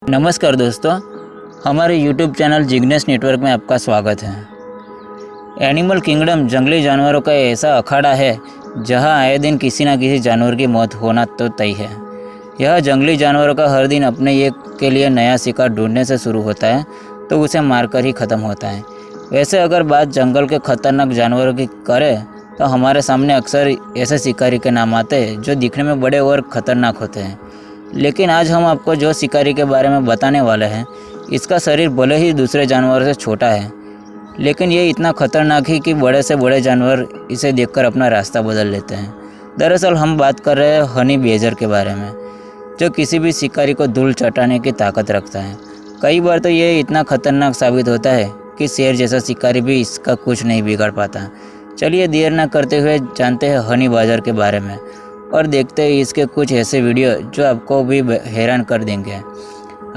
नमस्कार दोस्तों, हमारे YouTube चैनल जिग्नेश नेटवर्क में आपका स्वागत है। एनिमल किंगडम जंगली जानवरों का ऐसा अखाड़ा है जहां आए दिन किसी न किसी जानवर की मौत होना तो तय है। यह जंगली जानवरों का हर दिन अपने एक के लिए नया शिकार ढूंढने से शुरू होता है तो उसे मारकर ही ख़त्म होता है। वैसे अगर बात जंगल के खतरनाक जानवरों की करें तो हमारे सामने अक्सर ऐसे शिकारी के नाम आते हैं जो दिखने में बड़े और ख़तरनाक होते हैं। लेकिन आज हम आपको जो शिकारी के बारे में बताने वाले हैं, इसका शरीर भले ही दूसरे जानवरों से छोटा है, लेकिन ये इतना खतरनाक है कि बड़े से बड़े जानवर इसे देखकर अपना रास्ता बदल लेते हैं। दरअसल हम बात कर रहे हैं हनी बेजर के बारे में, जो किसी भी शिकारी को धूल चटाने की ताकत रखता है। कई बार तो ये इतना खतरनाक साबित होता है कि शेर जैसा शिकारी भी इसका कुछ नहीं बिगाड़ पाता। चलिए देर न करते हुए जानते हैं हनी बेजर के बारे में और देखते हैं इसके कुछ ऐसे वीडियो जो आपको भी हैरान कर देंगे।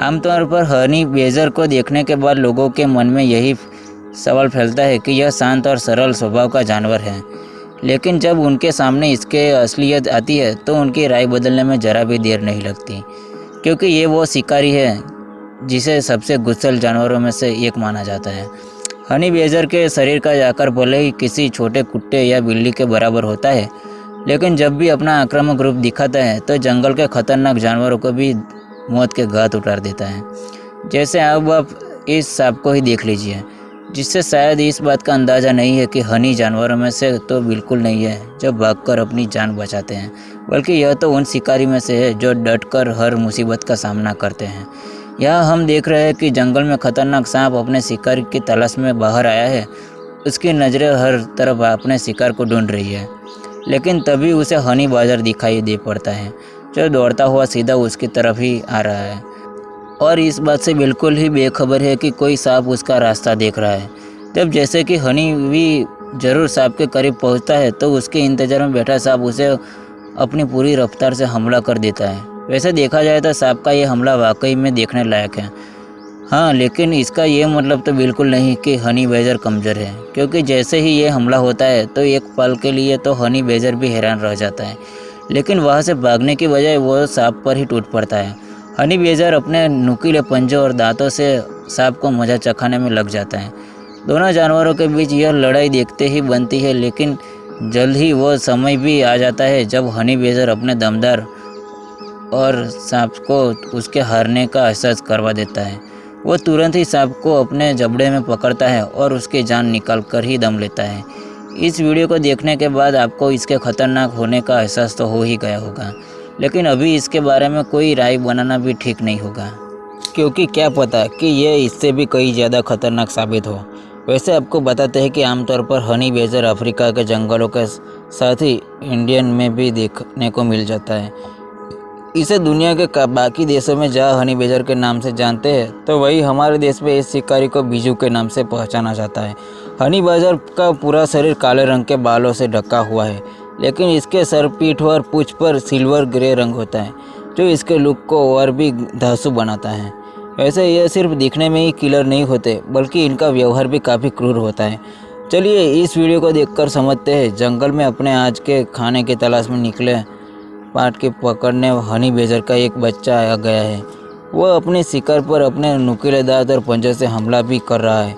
आमतौर पर हनी बेजर को देखने के बाद लोगों के मन में यही सवाल फैलता है कि यह शांत और सरल स्वभाव का जानवर है, लेकिन जब उनके सामने इसके असलियत आती है तो उनकी राय बदलने में ज़रा भी देर नहीं लगती, क्योंकि ये वो शिकारी है जिसे सबसे गुस्सैल जानवरों में से एक माना जाता है। हनी बेजर के शरीर का आकार भले ही किसी छोटे कुत्ते या बिल्ली के बराबर होता है, लेकिन जब भी अपना आक्रामक रूप दिखाता है तो जंगल के खतरनाक जानवरों को भी मौत के घाट उतार देता है। जैसे अब आप इस सांप को ही देख लीजिए, जिससे शायद इस बात का अंदाज़ा नहीं है कि हनी जानवरों में से तो बिल्कुल नहीं है जो भागकर अपनी जान बचाते हैं, बल्कि यह तो उन शिकारी में से है जो डटकर हर मुसीबत का सामना करते हैं। यहाँ हम देख रहे हैं कि जंगल में खतरनाक सांप अपने शिकार की तलाश में बाहर आया है। उसकी नज़रें हर तरफ अपने शिकार को ढूंढ रही है, लेकिन तभी उसे हनी बेजर दिखाई दे पड़ता है, जो दौड़ता हुआ सीधा उसकी तरफ ही आ रहा है और इस बात से बिल्कुल ही बेखबर है कि कोई सांप उसका रास्ता देख रहा है। जब जैसे कि हनी भी जरूर सांप के करीब पहुंचता है तो उसके इंतजार में बैठा सांप उसे अपनी पूरी रफ्तार से हमला कर देता है। वैसे देखा जाए तो सांप का ये हमला वाकई में देखने लायक है। हाँ, लेकिन इसका ये मतलब तो बिल्कुल नहीं कि हनी बेजर कमज़ोर है, क्योंकि जैसे ही ये हमला होता है तो एक पल के लिए तो हनी बेजर भी हैरान रह जाता है, लेकिन वहाँ से भागने की बजाय वो सांप पर ही टूट पड़ता है। हनी बेजर अपने नुकीले पंजों और दांतों से सांप को मजा चखाने में लग जाता है। दोनों जानवरों के बीच यह लड़ाई देखते ही बनती है, लेकिन जल्द ही वो समय भी आ जाता है जब हनी बेजर अपने दमदार और सांप को उसके हारने का एहसास करवा देता है। वो तुरंत ही सांप को अपने जबड़े में पकड़ता है और उसकी जान निकाल कर ही दम लेता है। इस वीडियो को देखने के बाद आपको इसके खतरनाक होने का एहसास तो हो ही गया होगा, लेकिन अभी इसके बारे में कोई राय बनाना भी ठीक नहीं होगा, क्योंकि क्या पता कि ये इससे भी कई ज़्यादा खतरनाक साबित हो। वैसे आपको बताते हैं कि आमतौर पर हनी बेजर अफ्रीका के जंगलों के साथ ही इंडियन में भी देखने को मिल जाता है। इसे दुनिया के बाकी देशों में जहाँ हनी बेजर के नाम से जानते हैं, तो वही हमारे देश में इस शिकारी को बिजू के नाम से पहचाना जाता है। हनी बेजर का पूरा शरीर काले रंग के बालों से ढका हुआ है, लेकिन इसके सर, पीठ और पूंछ पर सिल्वर ग्रे रंग होता है, जो इसके लुक को और भी धांसू बनाता है। वैसे ये सिर्फ दिखने में ही किलर नहीं होते, बल्कि इनका व्यवहार भी काफ़ी क्रूर होता है। चलिए इस वीडियो को देखकर समझते हैं। जंगल में अपने आज के खाने की तलाश में निकले पाट के पकड़ने हनी बेजर का एक बच्चा आ गया है। वह अपने शिकार पर अपने नुकीले दांत और पंजों से हमला भी कर रहा है,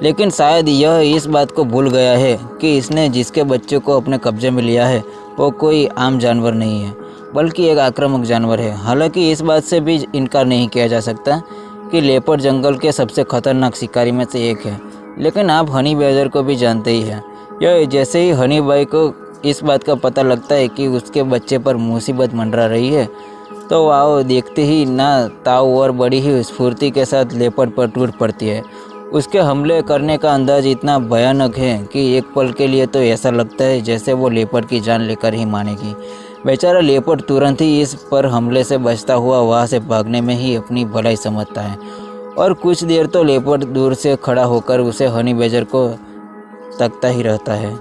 लेकिन शायद यह इस बात को भूल गया है कि इसने जिसके बच्चे को अपने कब्जे में लिया है वो कोई आम जानवर नहीं है, बल्कि एक आक्रामक जानवर है। हालांकि इस बात से भी इनकार नहीं किया जा सकता कि लेपर्ड जंगल के सबसे खतरनाक शिकारी में से एक है, लेकिन आप हनी बेजर को भी जानते ही हैं। यह जैसे ही हनी भाई को इस बात का पता लगता है कि उसके बच्चे पर मुसीबत मंडरा रही है, तो वो देखते ही ना ताव और बड़ी ही स्फूर्ति के साथ लेपर्ड पर टूट पड़ती है। उसके हमले करने का अंदाज इतना भयानक है कि एक पल के लिए तो ऐसा लगता है जैसे वो लेपर्ड की जान लेकर ही मानेगी। बेचारा लेपर्ड तुरंत ही इस पर हमले से बचता हुआ वहाँ से भागने में ही अपनी भलाई समझता है और कुछ देर तो लेपर्ड दूर से खड़ा होकर उसे हनी बेजर को तकता ही रहता है,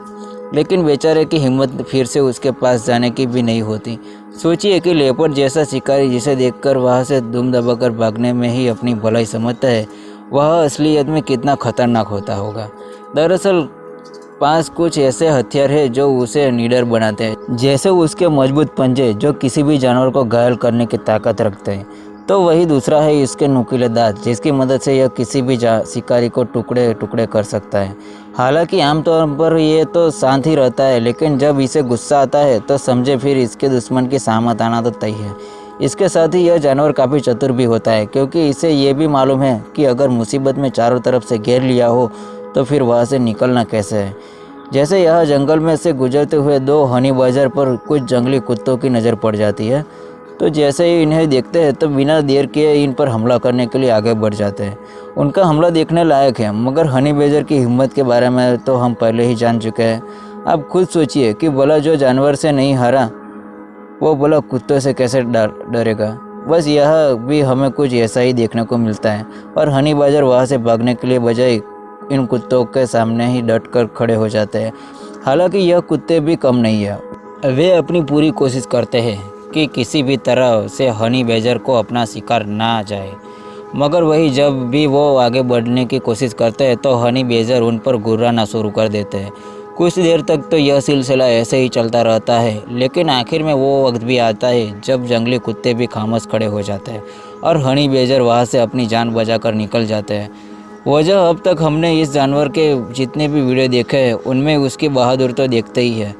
लेकिन बेचारे की हिम्मत फिर से उसके पास जाने की भी नहीं होती। सोचिए कि लेपर्ड जैसा शिकारी जिसे देखकर वहाँ से दुम दबाकर भागने में ही अपनी भलाई समझता है, वह असलियत में कितना खतरनाक होता होगा। दरअसल पास कुछ ऐसे हथियार हैं जो उसे निडर बनाते हैं, जैसे उसके मजबूत पंजे जो किसी भी जानवर को घायल करने की ताकत रखते हैं। तो वही दूसरा है इसके नुकीले दांत, जिसकी मदद से यह किसी भी शिकारी को टुकड़े टुकड़े कर सकता है। हालांकि आमतौर पर ये तो शांत ही रहता है, लेकिन जब इसे गुस्सा आता है तो समझे फिर इसके दुश्मन की सामत आना तो तय है। इसके साथ ही यह जानवर काफ़ी चतुर भी होता है, क्योंकि इसे ये भी मालूम है कि अगर मुसीबत में चारों तरफ से घेर लिया हो तो फिर वहाँ से निकलना कैसे है। जैसे यह जंगल में से गुजरते हुए 2 हनी बाजार पर कुछ जंगली कुत्तों की नज़र पड़ जाती है, तो जैसे ही इन्हें देखते हैं तो बिना देर किए इन पर हमला करने के लिए आगे बढ़ जाते हैं। उनका हमला देखने लायक है, मगर हनी बेजर की हिम्मत के बारे में तो हम पहले ही जान चुके हैं। आप खुद सोचिए कि भला जो जानवर से नहीं हारा वो भला कुत्तों से कैसे डरेगा। बस यह भी हमें कुछ ऐसा ही देखने को मिलता है, और हनी बाजार वहाँ से भागने के लिए बजाय इन कुत्तों के सामने ही डट कर खड़े हो जाते हैं। हालांकि यह कुत्ते भी कम नहीं है, वे अपनी पूरी कोशिश करते हैं कि किसी भी तरह से हनी बेजर को अपना शिकार ना आ जाए, मगर वही जब भी वो आगे बढ़ने की कोशिश करते हैं तो हनी बेजर उन पर गुर्राना शुरू कर देते हैं। कुछ देर तक तो यह सिलसिला ऐसे ही चलता रहता है, लेकिन आखिर में वो वक्त भी आता है जब जंगली कुत्ते भी खामोश खड़े हो जाते हैं और हनी बेजर वहाँ से अपनी जान बचाकर निकल जाते हैं। वजह अब तक हमने इस जानवर के जितने भी वीडियो देखे हैं उनमें उसकी बहादुर तो देखते ही है।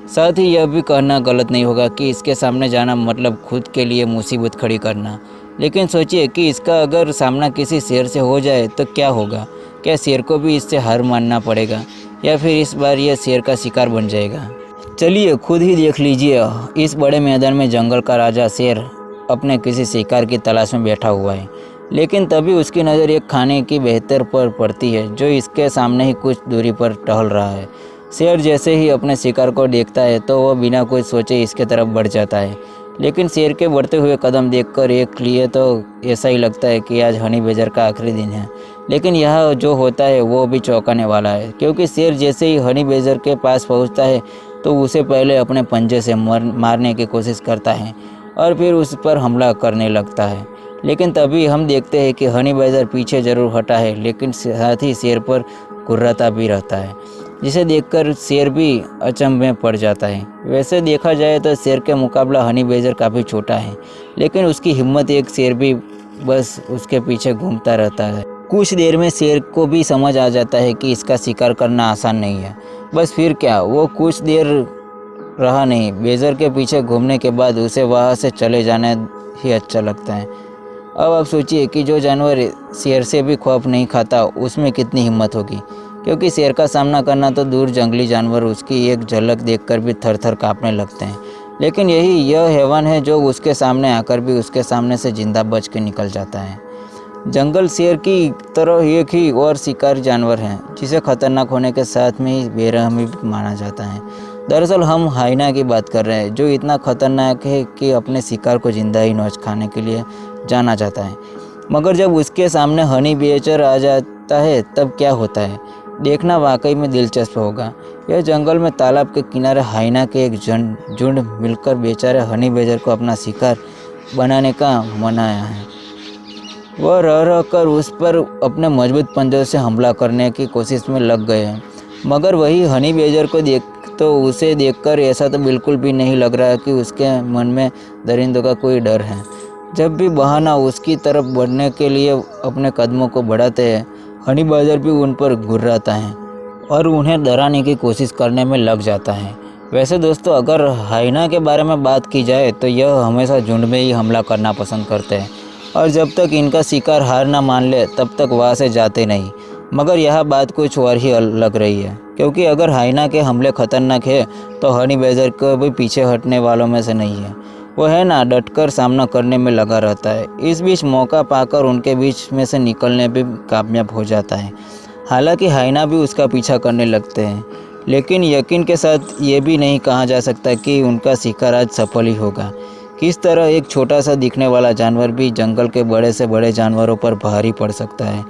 साथ ही यह भी कहना गलत नहीं होगा कि इसके सामने जाना मतलब खुद के लिए मुसीबत खड़ी करना। लेकिन सोचिए कि इसका अगर सामना किसी शेर से हो जाए तो क्या होगा। क्या शेर को भी इससे हार मानना पड़ेगा, या फिर इस बार यह शेर का शिकार बन जाएगा। चलिए खुद ही देख लीजिए। इस बड़े मैदान में जंगल का राजा शेर अपने किसी शिकार की तलाश में बैठा हुआ है, लेकिन तभी उसकी नज़र एक खाने की बेहतर पर पड़ती है जो इसके सामने ही कुछ दूरी पर टहल रहा है। शेर जैसे ही अपने शिकार को देखता है तो वह बिना कुछ सोचे इसके तरफ बढ़ जाता है, लेकिन शेर के बढ़ते हुए कदम देखकर एक लिए तो ऐसा ही लगता है कि आज हनी बेजर का आखिरी दिन है। लेकिन यह जो होता है वो भी चौंकाने वाला है, क्योंकि शेर जैसे ही हनी बेजर के पास पहुंचता है तो उसे पहले अपने पंजे से मारने की कोशिश करता है और फिर उस पर हमला करने लगता है। लेकिन तभी हम देखते हैं कि हनी बेजर पीछे ज़रूर हटा है, लेकिन साथ ही शेर पर गुर्राता भी रहता है, जिसे देखकर शेर भी अचंभे में पड़ जाता है। वैसे देखा जाए तो शेर के मुकाबला हनी बेजर काफ़ी छोटा है, लेकिन उसकी हिम्मत एक शेर भी बस उसके पीछे घूमता रहता है। कुछ देर में शेर को भी समझ आ जाता है कि इसका शिकार करना आसान नहीं है। बस फिर क्या, वो कुछ देर रहा नहीं, बेजर के पीछे घूमने के बाद उसे वहाँ से चले जाना ही अच्छा लगता है। अब आप सोचिए कि जो जानवर शेर से भी खौफ नहीं खाता उसमें कितनी हिम्मत होगी, क्योंकि शेर का सामना करना तो दूर, जंगली जानवर उसकी एक झलक देखकर भी थर थर काँपने लगते हैं। लेकिन यह हैवान है जो उसके सामने आकर भी उसके सामने से जिंदा बच के निकल जाता है। जंगल शेर की तरह एक ही और शिकारी जानवर है जिसे खतरनाक होने के साथ में ही बेरहमी माना जाता है। दरअसल हम हाइना की बात कर रहे हैं, जो इतना खतरनाक है कि अपने शिकार को जिंदा ही नोच खाने के लिए जाना जाता है। मगर जब उसके सामने हनी बेजर आ जाता है तब क्या होता है, देखना वाकई में दिलचस्प होगा। यह जंगल में तालाब के किनारे हाइना के एक झुंड मिलकर बेचारे हनी बेजर को अपना शिकार बनाने का मनाया है। वह रह कर उस पर अपने मजबूत पंजों से हमला करने की कोशिश में लग गए हैं। मगर वही हनी बेजर को उसे देखकर ऐसा तो बिल्कुल भी नहीं लग रहा है कि उसके मन में दरिंदों का कोई डर है। जब भी बहाना उसकी तरफ बढ़ने के लिए अपने कदमों को बढ़ाते हैं, हनी बेजर भी उन पर घुर्राता है और उन्हें डराने की कोशिश करने में लग जाता है। वैसे दोस्तों, अगर हाइना के बारे में बात की जाए तो यह हमेशा झुंड में ही हमला करना पसंद करते हैं, और जब तक इनका शिकार हार ना मान ले तब तक वहाँ से जाते नहीं। मगर यह बात कुछ और ही लग रही है, क्योंकि अगर हाइना के हमले खतरनाक है तो हनी बेजर को भी पीछे हटने वालों में से नहीं है। वो है ना, डटकर सामना करने में लगा रहता है। इस बीच मौका पाकर उनके बीच में से निकलने भी कामयाब हो जाता है। हालांकि हाइना भी उसका पीछा करने लगते हैं, लेकिन यकीन के साथ ये भी नहीं कहा जा सकता कि उनका शिकार आज सफल ही होगा। किस तरह एक छोटा सा दिखने वाला जानवर भी जंगल के बड़े से बड़े जानवरों पर भारी पड़ सकता है,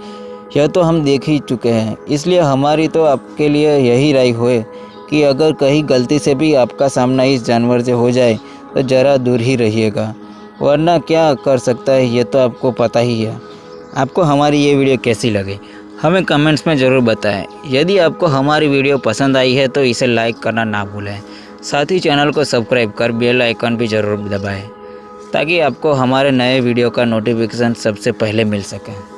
यह तो हम देख ही चुके हैं। इसलिए हमारी तो आपके लिए यही राय है कि अगर कहीं गलती से भी आपका सामना इस जानवर से हो जाए तो ज़रा दूर ही रहिएगा, वरना क्या कर सकता है ये तो आपको पता ही है। आपको हमारी ये वीडियो कैसी लगी हमें कमेंट्स में ज़रूर बताएं। यदि आपको हमारी वीडियो पसंद आई है तो इसे लाइक करना ना भूलें। साथ ही चैनल को सब्सक्राइब कर बेल आइकन भी ज़रूर दबाएं ताकि आपको हमारे नए वीडियो का नोटिफिकेशन सबसे पहले मिल सके।